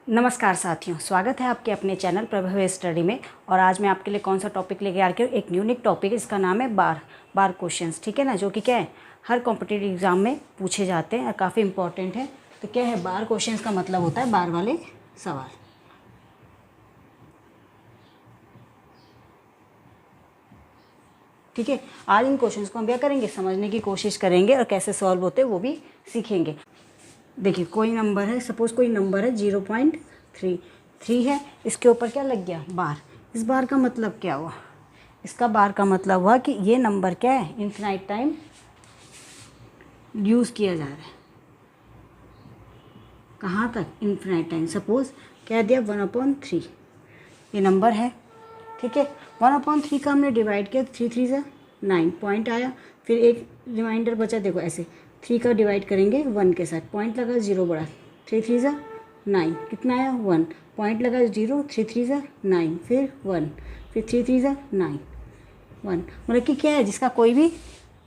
नमस्कार साथियों, स्वागत है आपके अपने चैनल प्रभव स्टडी में। और आज मैं आपके लिए कौन सा टॉपिक लेके आ रही हूँ, एक यूनिक टॉपिक। इसका नाम है बार क्वेश्चंस। ठीक है ना, जो कि क्या है, हर कॉम्पिटिटिव एग्जाम में पूछे जाते हैं और काफ़ी इंपॉर्टेंट है। तो क्या है, बार क्वेश्चंस का मतलब होता है बार वाले सवाल। ठीक है, आज इन क्वेश्चंस को हम क्या करेंगे, समझने की कोशिश करेंगे और कैसे सॉल्व होते हैं वो भी सीखेंगे। देखिए, कोई नंबर है, सपोज कोई नंबर है 0.33 है, इसके ऊपर क्या लग गया, बार। इस बार का मतलब क्या हुआ, इसका बार का मतलब हुआ कि ये नंबर क्या है, इन्फिनाइट टाइम यूज़ किया जा रहा है। कहाँ तक, इन्फिनाइट टाइम। सपोज कह दिया 1/3 ये नंबर है। ठीक है, 1/3 का हमने डिवाइड किया, 3 3 से 9 पॉइंट आया। फिर एक रिमाइंडर बचा, देखो ऐसे 3 का डिवाइड करेंगे 1 के साथ, पॉइंट लगा 0 बढ़ा, 3 3 से 9 कितना आया 1, पॉइंट लगा 0, 3 3 से 9 फिर 1, फिर 3 3 से 9 1। मतलब कि क्या है, जिसका कोई भी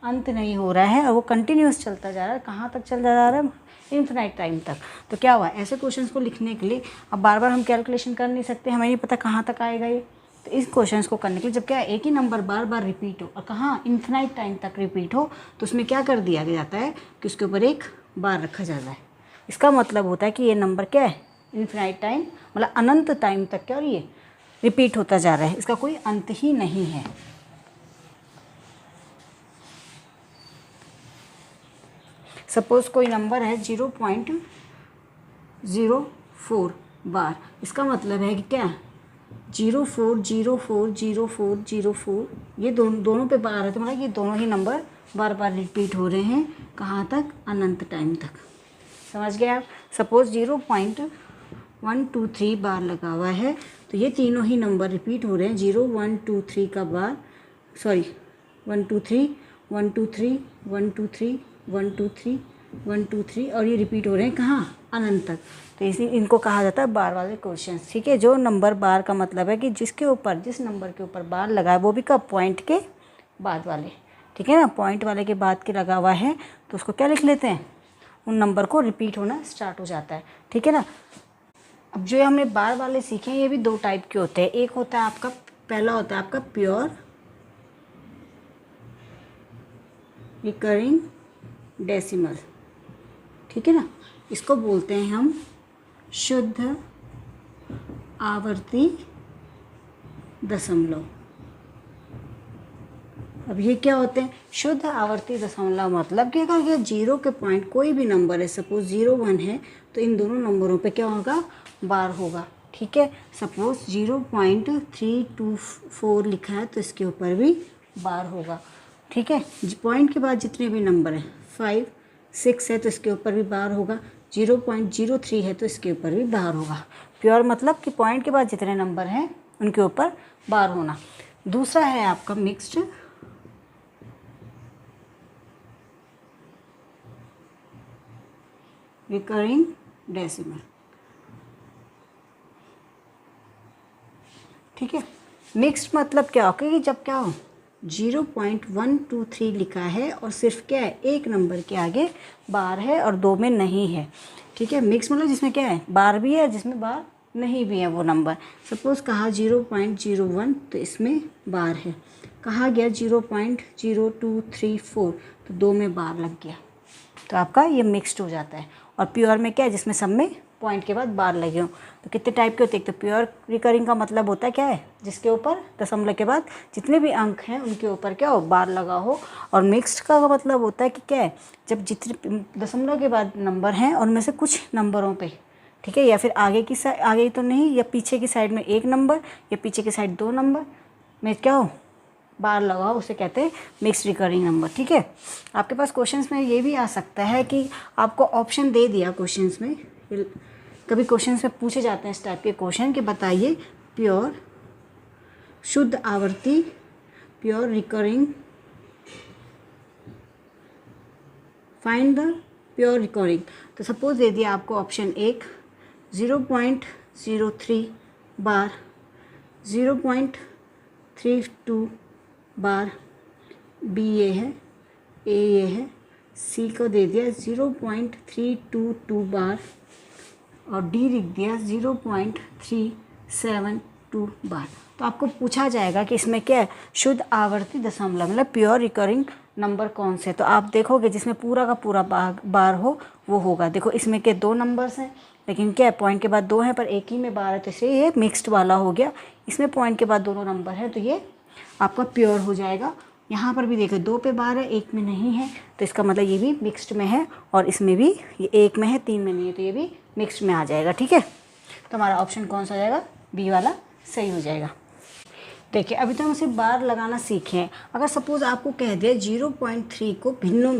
अंत नहीं हो रहा है और वो कंटिन्यूस चलता जा रहा है। कहाँ तक चलता जा रहा है, इन्फिनाइट टाइम तक। तो क्या हुआ, ऐसे क्वेश्चंस को लिखने के लिए अब बार बार हम कैलकुलेशन कर नहीं सकते, हमें नहीं पता कहाँ तक आएगा ये। तो इस क्वेश्चंस को करने के लिए, जब क्या है, एक ही नंबर बार बार रिपीट हो और कहाँ इन्फिनाइट टाइम तक रिपीट हो, तो उसमें क्या कर दिया जाता है कि उसके ऊपर एक बार रखा जाता है। इसका मतलब होता है कि ये नंबर क्या है, इन्फिनाइट टाइम मतलब अनंत टाइम तक क्या, और ये रिपीट होता जा रहा है, इसका कोई अंत ही नहीं है। सपोज कोई नंबर है 0.04 बार, इसका मतलब है कि क्या 0 4 0 4 0 4 0 4, ये दोनों पे बार है, तो मतलब ये दोनों ही नंबर बार बार रिपीट हो रहे हैं। कहाँ तक, अनंत टाइम तक। समझ गए आप। सपोज 0.123 बार लगा हुआ है, तो ये तीनों ही नंबर रिपीट हो रहे हैं। 0 1 2 3 का बार, सॉरी 1 2 3 1 2 3 1 2 3 1 2 3 1 2 3, और ये रिपीट हो रहे हैं कहाँ, अनंत तक। तो इसी इनको कहा जाता है बार वाले क्वेश्चन। ठीक है, जो नंबर बार का मतलब है कि जिसके ऊपर, जिस नंबर के ऊपर बार लगा है, वो भी कब, पॉइंट के बाद वाले। ठीक है ना, पॉइंट वाले के बाद के लगा हुआ है, तो उसको क्या लिख लेते हैं, उन नंबर को रिपीट होना स्टार्ट हो जाता है। ठीक है ना। अब जो हमने बार वाले सीखे हैं, ये भी दो टाइप के होते हैं। एक होता है आपका, पहला होता है आपका प्योर रिकरिंग डेसिमल। ठीक है ना, इसको बोलते हैं हम शुद्ध आवर्ती दशमलव। अब ये क्या होते हैं, शुद्ध आवर्ती दशमलव मतलब कि अगर ये 0 के पॉइंट कोई भी नंबर है, सपोज 0 1 है, तो इन दोनों नंबरों पे क्या होगा, बार होगा। ठीक है, सपोज 0.324 लिखा है, तो इसके ऊपर भी बार होगा। ठीक है, पॉइंट के बाद जितने भी नंबर हैं, 5 6 है तो इसके ऊपर भी बार होगा, 0.03 है तो इसके ऊपर भी बार होगा। प्योर मतलब कि पॉइंट के बाद जितने नंबर हैं उनके ऊपर बार होना। दूसरा है आपका मिक्स्ड रिकरिंग डेसिमल। ठीक है, मिक्स्ड मतलब क्या हो, कि जब क्या हो 0.123 लिखा है और सिर्फ क्या है, एक नंबर के आगे बार है और दो में नहीं है। ठीक है, मिक्स मतलब जिसमें क्या है, बार भी है, जिसमें बार नहीं भी है वो नंबर। सपोज कहा 0.01, तो इसमें बार है। कहा गया 0.0234, तो दो में बार लग गया, तो आपका ये मिक्स्ड हो जाता है। और प्योर में क्या है, जिसमें सब में पॉइंट के बाद बार लगे हों। तो कितने टाइप के होते हैं, तो प्योर रिकरिंग का मतलब होता है क्या है, जिसके ऊपर दशमलव के बाद जितने भी अंक हैं उनके ऊपर क्या हो, बार लगा हो। और मिक्स्ड का मतलब होता है कि क्या है, जब जितने दशमलव के बाद नंबर हैं और उनमें से कुछ नंबरों पे, ठीक है, या फिर आगे की साइड, आगे तो नहीं, या पीछे की साइड में एक नंबर, या पीछे की साइड दो नंबर में क्या हो, बार लगाओ, उसे कहते हैं मिक्स रिकरिंग नंबर। ठीक है, आपके पास क्वेश्चंस में ये भी आ सकता है कि आपको ऑप्शन दे दिया क्वेश्चंस में, कभी क्वेश्चंस में पूछे जाते हैं इस टाइप के क्वेश्चन कि बताइए प्योर, शुद्ध आवर्ती, pure recurring, find the pure recurring. तो सपोज दे दिया आपको ऑप्शन 1 0.03 बार, 0.32 बार, बी ये है, ए ये है, सी को दे दिया 0.322 बार, और डी लिख दिया 0.372 बार। तो आपको पूछा जाएगा कि इसमें क्या है, शुद्ध आवर्ती दशमलव मतलब प्योर रिकरिंग नंबर कौन से। तो आप देखोगे जिसमें पूरा का पूरा बार हो वो होगा। देखो इसमें के 2 नंबर्स हैं, लेकिन क्या है पॉइंट के बाद 2 हैं पर एक ही में बार है, तो इसलिए ये मिक्स्ड वाला हो गया। इसमें पॉइंट के बाद दोनों नंबर है तो ये आपका प्योर हो जाएगा। यहाँ पर भी देखो 2 पे बार है, 1 में नहीं है, तो इसका मतलब ये भी मिक्स्ड में है। और इसमें भी ये 1 में है, 3 में नहीं है, तो ये भी मिक्स्ड में आ जाएगा। ठीक है, तो हमारा ऑप्शन कौन सा हो जाएगा, बी वाला सही हो जाएगा। देखिए अभी तो हम सिर्फ बार लगाना सीखे हैं। अगर सपोज़ आपको कह दिया 0.3 को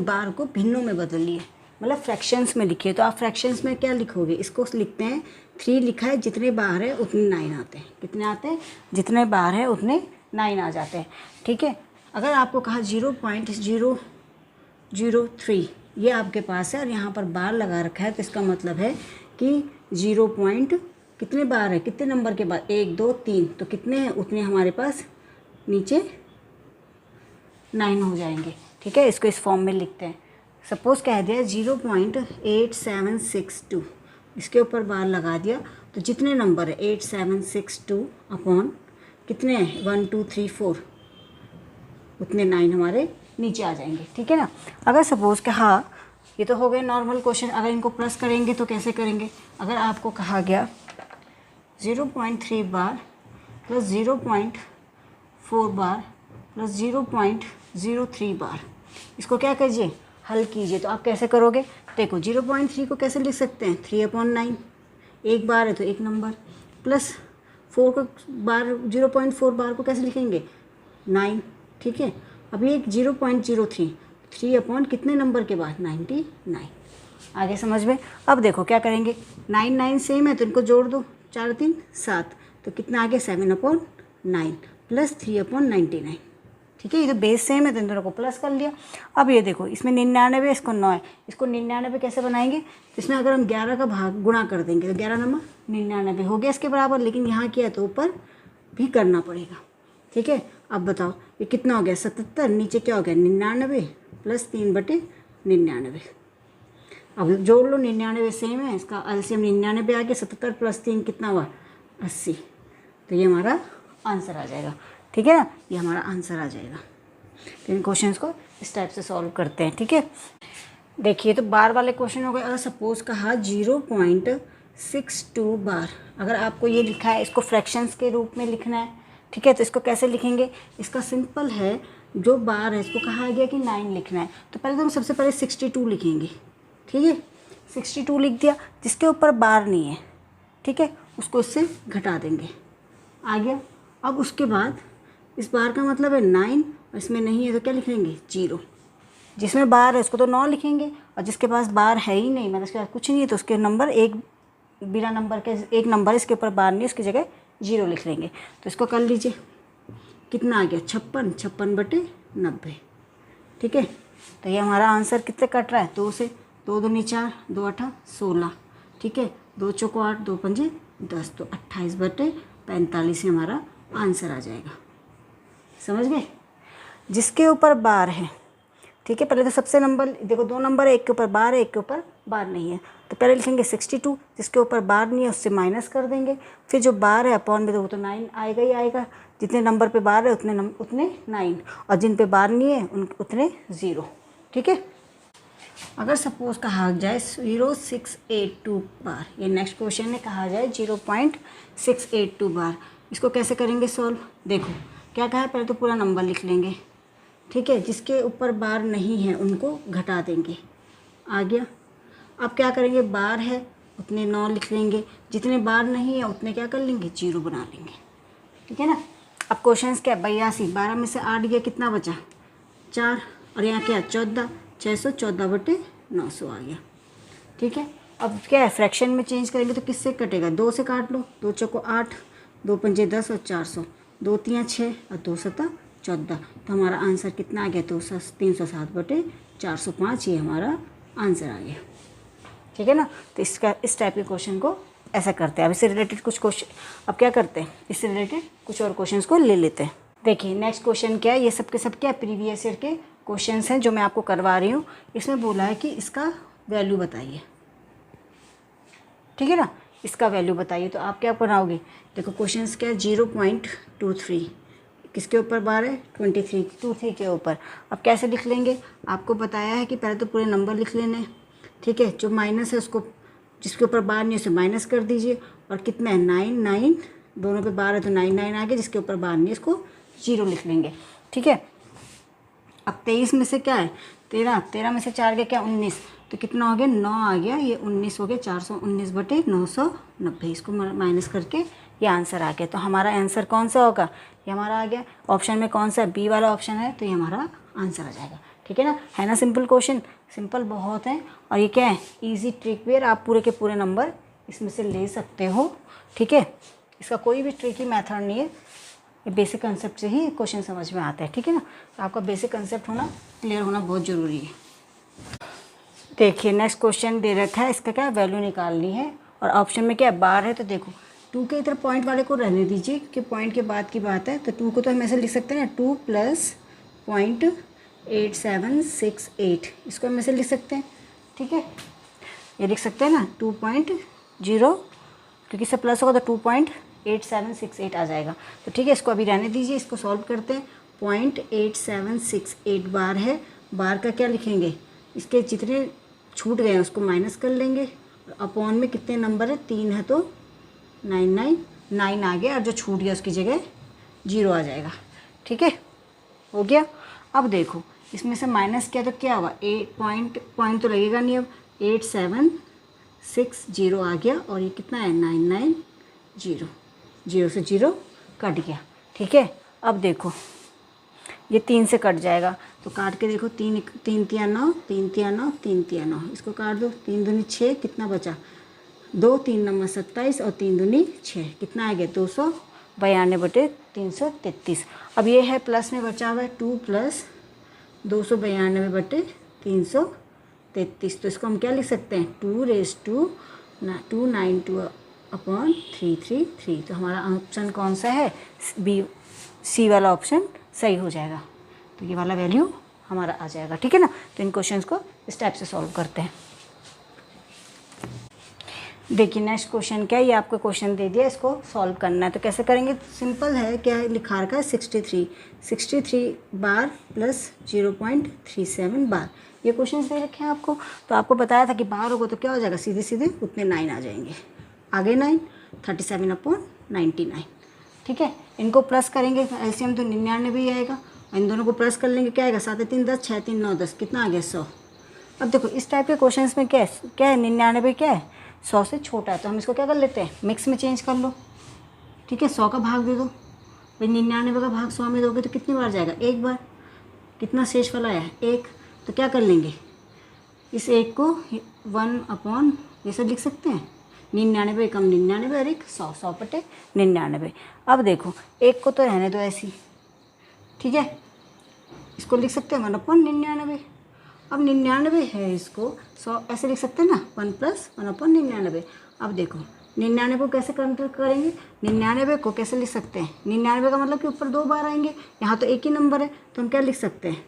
बार को भिन्नों में बदलिए, मतलब फ्रैक्शंस में लिखिए, तो आप फ्रैक्शंस में क्या लिखोगे, इसको लिखते हैं 3 लिखा है, जितने बार है उतने 9 आते हैं। कितने आते हैं, जितने बार है उतने 9 आ जाते हैं। ठीक है, अगर आपको कहा 0.003 ये आपके पास है और यहाँ पर बार लगा रखा है, तो इसका मतलब है कि 0 पॉइंट कितने बार है, कितने नंबर के बाद, 1 2 3, तो कितने हैं उतने हमारे पास नीचे 9 हो जाएंगे। ठीक है, इसको इस फॉर्म में लिखते हैं। सपोज़ कह दिया 0.8762, इसके ऊपर बार लगा दिया, तो जितने नंबर है 8762 अपॉन कितने हैं 1 2 3 4, उतने 9 हमारे नीचे आ जाएंगे। ठीक है ना। अगर सपोज़ कि हाँ ये तो हो गए नॉर्मल क्वेश्चन, अगर इनको प्लस करेंगे तो कैसे करेंगे। अगर आपको कहा गया 0.3 बार प्लस 0.4 बार प्लस 0.03 बार, इसको क्या कीजिए, हल कीजिए। तो आप कैसे करोगे, देखो 0.3 को कैसे लिख सकते हैं 3/9, 1 बार है तो 1 नंबर, प्लस 4 को बार 0.4 बार को कैसे लिखेंगे 9। ठीक है, अब ये 0.03 3 अपॉन कितने नंबर के बाद 99। आगे समझ में। अब देखो क्या करेंगे, 9 9 सेम है तो इनको जोड़ दो, 4 3 7, तो कितना आ गया 7/9 प्लस 3/99। ठीक है, ये तो बेस सेम है तो इन दोनों को प्लस कर लिया। अब ये देखो इसमें 99 इसको 9 है, इसको 99 कैसे बनाएंगे, इसमें अगर हम 11 का भाग गुणा कर देंगे तो 11 नंबर 99 हो गया इसके बराबर, लेकिन यहाँ क्या है तो ऊपर भी करना पड़ेगा। ठीक है, अब बताओ ये कितना हो गया 77, नीचे क्या हो गया 99 प्लस 3/99। अब जोड़ लो, 99 सेम है, इसका एलसीएम 99 आ गया, 77 प्लस 3 कितना हुआ 80, तो ये हमारा आंसर आ जाएगा। ठीक है ना, ये हमारा आंसर आ जाएगा। तो इन क्वेश्चंस को इस टाइप से सॉल्व करते हैं। ठीक है, देखिए तो बार वाले क्वेश्चन हो गए। अगर सपोज कहा 0.62 बार, अगर आपको ये लिखा है इसको फ्रैक्शंस के रूप में लिखना है। ठीक है, तो इसको कैसे लिखेंगे, इसका सिंपल है, जो बार है इसको कहा गया कि 9 लिखना है, तो पहले तो हम सबसे पहले 62 लिखेंगे। ठीक है, 62 लिख दिया, जिसके ऊपर बार नहीं है ठीक है उसको इससे घटा देंगे, आ गया। अब उसके बाद इस बार का मतलब है 9 और इसमें नहीं है तो क्या लिख लेंगे 0। जिसमें बार है उसको तो 9 लिखेंगे, और जिसके पास बार है ही नहीं मतलब उसके पास कुछ नहीं है तो उसके नंबर एक बिना नंबर के एक नंबर इसके ऊपर बार नहीं, उसकी जगह 0 लिख लेंगे। तो इसको कर लीजिए, कितना आ गया 56/90। ठीक है, तो ये हमारा आंसर कितने कट रहा है 2 से, 2 दूनी 4, 2 8 16। ठीक है, 2 चौको 8, 2 पंजे 10, तो 28/45 से हमारा आंसर आ जाएगा। समझ गए, जिसके ऊपर बार है। ठीक है, पहले तो सबसे नंबर देखो 2 नंबर है, एक के ऊपर बार है एक के ऊपर बार नहीं है, तो पहले लिखेंगे 62, जिसके ऊपर बार नहीं है उससे माइनस कर देंगे, फिर जो बार है अपॉन में तो वो तो 9 आएगा ही आएगा, जितने नंबर पे बार है उतने 9, और जिन पे बार नहीं है उतने 0। ठीक है, अगर सपोज कहा जाए 0.682 बार, ये नेक्स्ट क्वेश्चन में कहा जाए 0.682 बार, इसको कैसे करेंगे सॉल्व। देखो क्या कहा है, पहले तो पूरा नंबर लिख लेंगे। ठीक है, जिसके ऊपर बार नहीं है उनको घटा देंगे, आ गया। अब क्या करेंगे, बार है उतने 9 लिख लेंगे, जितने बार नहीं है उतने क्या कर लेंगे 0 बना लेंगे। ठीक है ना। अब क्वेश्चन क्या 82, 12 में से 8 गया कितना बचा 4, और यहाँ क्या 14, 614/900 आ गया। ठीक है, अब क्या है फ्रैक्शन में चेंज करेंगे तो किससे कटेगा, 2 से काट लो, 2 चौको 8, 2 पंजे 10 और 400, 2 3 6 और 2 7 14, तो हमारा आंसर कितना आ गया 307/405, ये हमारा आंसर आ गया। ठीक है ना, तो इसका इस टाइप के क्वेश्चन को ऐसा करते हैं। अब इससे रिलेटेड कुछ क्वेश्चन अब क्या करते हैं, इससे रिलेटेड कुछ और क्वेश्चंस को ले लेते हैं। देखिए नेक्स्ट क्वेश्चन क्या है, ये सब के सब क्या प्रीवियस ईयर के क्वेश्चंस हैं जो मैं आपको करवा रही हूँ। इसमें बोला है कि इसका वैल्यू बताइए। ठीक है ना, इसका वैल्यू बताइए। तो आप क्या बनाओगे, देखो क्वेश्चन क्या है 0.23 किसके ऊपर बार है 23 के ऊपर। अब कैसे लिख लेंगे, आपको बताया है कि पहले तो पूरे नंबर लिख लेने हैं, ठीक है। जो माइनस है उसको, जिसके ऊपर बार नहीं है उसे माइनस कर दीजिए। और कितना है 9 दोनों पे बार है तो 9 आ गया, जिसके ऊपर बार नहीं है इसको 0 लिख लेंगे, ठीक है। अब 23 में से क्या है 13 में से 4 गया क्या 19, तो कितना हो गया 9 आ गया, ये 19 हो गया 419/990, इसको माइनस करके ये आंसर आ गया। तो हमारा आंसर कौन सा होगा, ये हमारा आ गया ऑप्शन में कौन सा बी वाला ऑप्शन है, तो ये हमारा आंसर आ जाएगा, ठीक है ना। है ना सिंपल क्वेश्चन, सिंपल बहुत है। और ये क्या है ईजी ट्रिक वेयर, आप पूरे के पूरे नंबर इसमें से ले सकते हो, ठीक है। इसका कोई भी ट्रिकी मेथड नहीं है, ये बेसिक कंसेप्ट से ही क्वेश्चन समझ में आता है, ठीक है ना। तो आपका बेसिक कंसेप्ट होना क्लियर होना बहुत ज़रूरी है। देखिए नेक्स्ट क्वेश्चन दे रखा है, इसका क्या वैल्यू निकालनी है और ऑप्शन में क्या है बार है। तो देखो 2 के इधर पॉइंट वाले को रहने दीजिए क्योंकि पॉइंट के बाद की बात है। तो 2 को तो हम ऐसे लिख सकते हैं ना 2 + 0.8768, इसको हम ऐसे लिख सकते हैं, ठीक है। ये लिख सकते हैं ना 2.0, क्योंकि इससे प्लस होगा तो 2.8768 आ जाएगा। तो ठीक है, इसको अभी रहने दीजिए, इसको सॉल्व करते हैं। 0.8768 बार है, बार का क्या लिखेंगे, इसके जितने छूट गए हैं उसको माइनस कर लेंगे। अपॉन में कितने नंबर है 3 है तो 9 आ गया, और जो छूट गया उसकी जगह 0 आ जाएगा, ठीक है, हो गया। अब देखो इसमें से माइनस किया तो क्या हुआ, पॉइंट तो लगेगा नहीं, अब 8760 आ गया, और ये कितना है 990, 0 से 0 कट गया, ठीक है। अब देखो ये 3 से कट जाएगा, तो काट के देखो 3 3 9, 3 3 9, 3 3 9, इसको काट दो, 3 दूनी 6, कितना बचा 2, 3 9 27 और 3 दूनी 6, कितना आ गया 292/333। अब ये है प्लस में बचा हुआ है 2 + 292/333, तो इसको हम क्या लिख सकते हैं 292/333। तो हमारा ऑप्शन कौन सा है बी, सी वाला ऑप्शन सही हो जाएगा। तो ये वाला वैल्यू हमारा आ जाएगा, ठीक है ना। तो इन क्वेश्चंस को इस टाइप से सॉल्व करते हैं। देखिए नेक्स्ट क्वेश्चन क्या है, ये आपको क्वेश्चन दे दिया, इसको सॉल्व करना है। तो कैसे करेंगे, सिंपल है, क्या है लिखा रखा है 63 बार + 0.37 बार, ये क्वेश्चन दे रखे हैं आपको। तो आपको बताया था कि बार होगा तो क्या हो जाएगा, सीधे सीधे उतने 9 आ जाएंगे, आगे 9 37/99, ठीक है। इनको प्लस करेंगे एलसीएम तो 99 ही आएगा, और इन दोनों को प्लस कर लेंगे क्या आएगा 7 3 10, 6 3 9 10, कितना आ गया 100। अब देखो इस टाइप के क्वेश्चंस में क्या है 99 क्या है 100 से छोटा है, तो हम इसको क्या कर लेते हैं मिक्स में चेंज कर लो, ठीक है। 100 का भाग दे दो भाई, 99 का भाग 100 में दोगे तो कितनी बार जाएगा, एक बार। कितना शेष वाला है 1, तो क्या कर लेंगे इस 1 को 1/, जैसे लिख सकते हैं 99 कम 99 और 1 100, 100/99। अब देखो 1 को तो रहने दो ऐसी, ठीक है, इसको लिख सकते हैं 1/99। अब 99 है, इसको 100 ऐसे लिख सकते हैं ना 1 + 1/99। अब देखो 99 को कैसे कंप्लीट करेंगे, 99 को कैसे लिख सकते हैं, 99 का मतलब कि ऊपर 2 बार आएंगे, यहाँ तो एक ही नंबर है, तो हम क्या लिख सकते हैं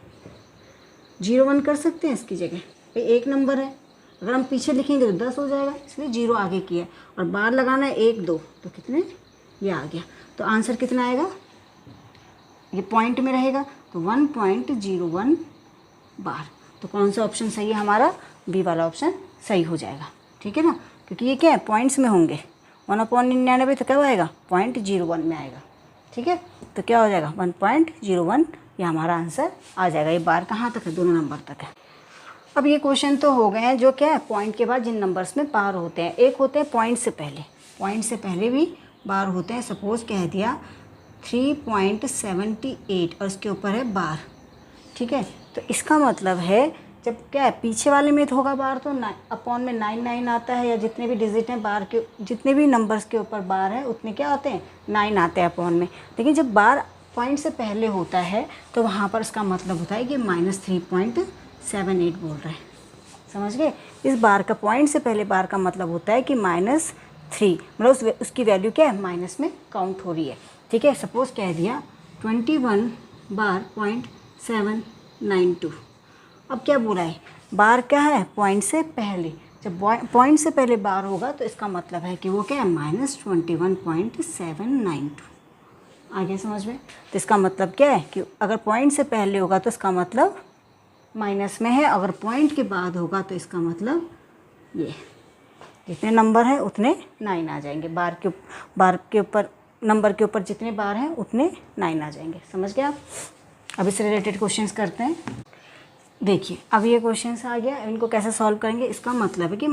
0 1 कर सकते हैं इसकी जगह, भाई एक नंबर है, अगर हम पीछे लिखेंगे तो 10 हो जाएगा, इसलिए 0 आगे किया, और बार लगाना है 1 2, तो कितने ये आ गया। तो आंसर कितना आएगा, ये पॉइंट में रहेगा तो 1.01 बार। तो कौन सा ऑप्शन सही है हमारा, बी वाला ऑप्शन सही हो जाएगा, ठीक है ना, क्योंकि ये क्या है पॉइंट्स में होंगे, 1/99 तो क्या आएगा 0.01 में आएगा, ठीक है। तो क्या हो जाएगा 1.01, ये हमारा आंसर आ जाएगा। ये बार कहाँ तक है, दोनों नंबर तक है। अब ये क्वेश्चन तो हो गए हैं जो क्या है पॉइंट के बाद जिन नंबर्स में बार होते हैं, एक होते हैं पॉइंट से पहले भी बार होते हैं। सपोज़ कह दिया 3.78 और इसके ऊपर है बार, ठीक है। तो इसका मतलब है जब क्या है पीछे वाले में तो होगा बार, तो अपॉन में 9 आता है, या जितने भी डिजिट हैं बार के, जितने भी नंबर्स के ऊपर बार है उतने क्या आते हैं 9 आते हैं अपॉन में। लेकिन जब बार पॉइंट से पहले होता है तो वहाँ पर इसका मतलब होता है कि -3.78 बोल रहे हैं, समझ गए। इस बार का पॉइंट से पहले बार का मतलब होता है कि -3, मतलब उसकी वैल्यू क्या है माइनस में काउंट हो रही है, ठीक है। सपोज़ कह दिया 21 बार 0.792, अब क्या बोला है बार क्या है पॉइंट से पहले, जब पॉइंट से पहले बार होगा तो इसका मतलब है कि वो क्या है, -21.792। आगे समझ में? तो इसका मतलब क्या है कि अगर पॉइंट से पहले होगा तो इसका मतलब माइनस में है, अगर पॉइंट के बाद होगा तो इसका मतलब ये जितने नंबर हैं उतने 9 आ जाएंगे। बार के ऊपर नंबर के ऊपर जितने बार हैं उतने 9 आ जाएंगे। समझ गए आप? अब इससे रिलेटेड क्वेश्चंस करते हैं। देखिए अब ये क्वेश्चंस आ गया, इनको कैसे सॉल्व करेंगे। इसका मतलब है कि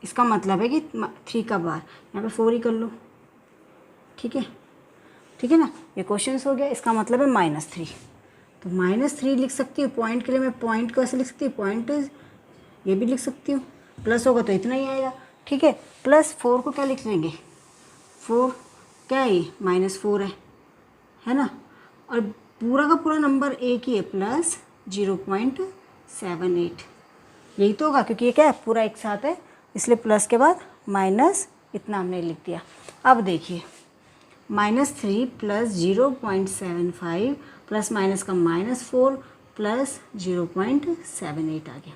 इसका मतलब है कि 3 का बार यहाँ पे 4 ही कर लो, ठीक है, ठीक है ना। ये क्वेश्चंस हो गया, इसका मतलब है -3। तो -3 लिख सकती हूँ पॉइंट के लिए। मैं पॉइंट को ऐसे लिख सकती हूँ, पॉइंट ये भी लिख सकती हूँ, प्लस होगा तो इतना ही आएगा, ठीक है। +4 को क्या लिख लेंगे, 4 क्या है ये -4 है ना। और पूरा का पूरा नंबर एक ही है, +0.78। यही तो होगा क्योंकि ये क्या है, पूरा एक साथ है, इसलिए प्लस के बाद माइनस इतना हमने लिख दिया। अब देखिए -3 + 0.75 प्लस माइनस का -4 + 0.78 आ गया,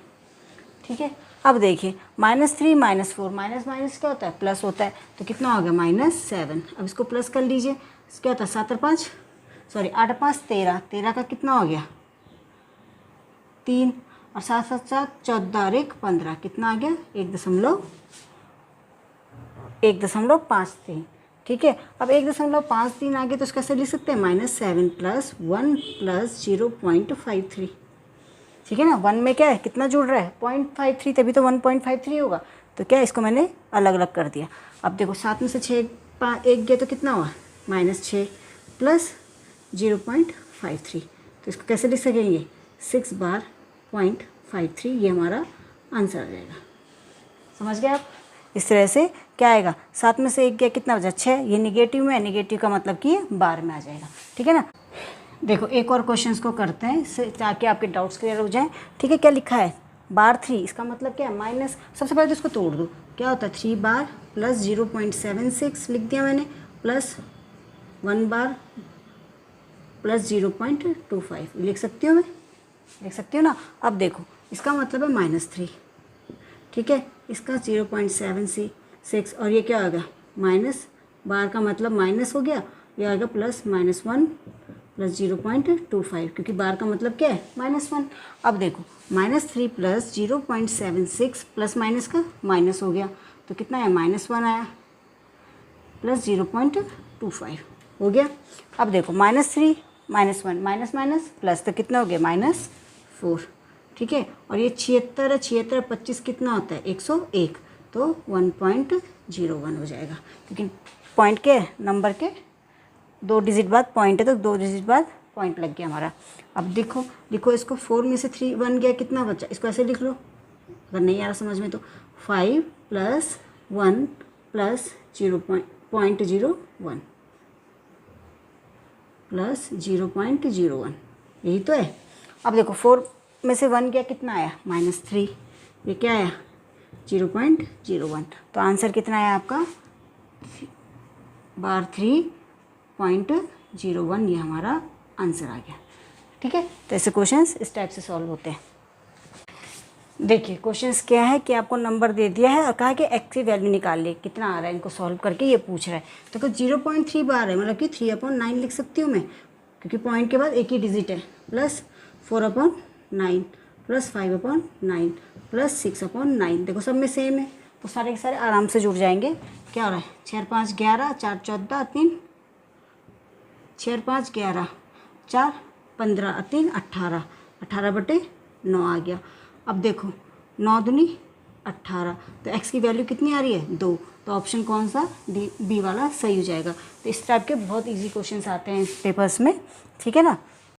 ठीक है। अब देखिए -3 -4 माइनस क्या होता है, प्लस होता है, तो कितना हो गया -7। अब इसको प्लस कर लीजिए, क्या होता है 8 और 5 13, 13 का कितना हो गया 3, और 7 7 7 14 और 1 15, कितना आ गया 1.53, ठीक है। अब 1.53 आ गया तो इसका कैसे लिख सकते हैं, -7 + 1 + 0.53, ठीक है ना। 1 में क्या है, कितना जुड़ रहा है 0.53, तभी तो 1.53 होगा। तो क्या इसको मैंने अलग अलग कर दिया। अब देखो 7 में से 6 1 गया तो कितना हुआ -6 + 0.53, तो इसको कैसे लिख सकेंगे 6 बार 0.53, ये हमारा आंसर आ जाएगा। समझ गए आप? इस तरह से क्या आएगा, 7 में से 1 गया कितना बचा 6, ये निगेटिव में है, निगेटिव का मतलब कि ये बार में आ जाएगा, ठीक है ना। देखो एक और क्वेश्चंस को करते हैं ताकि आपके डाउट्स क्लियर हो जाएं, ठीक है। क्या लिखा है बार 3, इसका मतलब क्या है माइनस, सबसे पहले तो इसको तोड़ दो, क्या होता है 3 बार + 0.76 लिख दिया मैंने, + 1 बार + 0.25 लिख सकती हूँ मैं, लिख सकती हूँ ना। अब देखो इसका मतलब है -3, ठीक है, इसका 0.76 और ये क्या होगा माइनस, बार का मतलब माइनस हो गया, ये आएगा +-1 + 0.25, क्योंकि बार का मतलब क्या है -1। अब देखो -3 + 0.76 प्लस माइनस का माइनस हो गया तो कितना है -1 आया + 0.25 हो गया। अब देखो -3 -1 माइनस प्लस तो कितना हो गया -4, ठीक है। और ये 76 है, 76 25 कितना होता है 101, तो 1.01 हो जाएगा, क्योंकि पॉइंट के नंबर के 2 डिजिट बाद पॉइंट है तो 2 डिजिट बाद पॉइंट लग गया हमारा। अब देखो लिखो इसको, 4 में से 3 1 गया, कितना बचा, इसको ऐसे लिख लो, अगर नहीं आ रहा समझ में तो 5 + 1 + 0.01 + 0.01, यही तो है। अब देखो 4 में से 1 गया, कितना आया -3, ये क्या आया 0.01, तो आंसर कितना आया आपका बार 3.01, ये हमारा आंसर आ गया, ठीक है। तो ऐसे क्वेश्चंस इस टाइप से सॉल्व होते हैं। देखिए क्वेश्चंस क्या है कि आपको नंबर दे दिया है और कहा कि एक्स की वैल्यू निकाल ले, कितना आ रहा है इनको सॉल्व करके ये पूछ रहा है। तो कुछ 0.3 बार है, मतलब कि 3/9 लिख सकती हूँ मैं, क्योंकि पॉइंट के बाद एक ही डिजिट है, +4/9 + 5/9 + 6/9, देखो सब में सेम है तो सारे के सारे आराम से जुड़ जाएंगे। क्या हो रहा है 6 और 5 11, 4 14 3, 6 और 5 11, 4 15 3 18, 18/9 आ गया। अब देखो 9 दूनी 18, तो x की वैल्यू कितनी आ रही है 2, तो ऑप्शन कौन सा बी वाला सही हो जाएगा। तो इस टाइप के बहुत इजी क्वेश्चंस आते हैं पेपर्स में, ठीक है ना।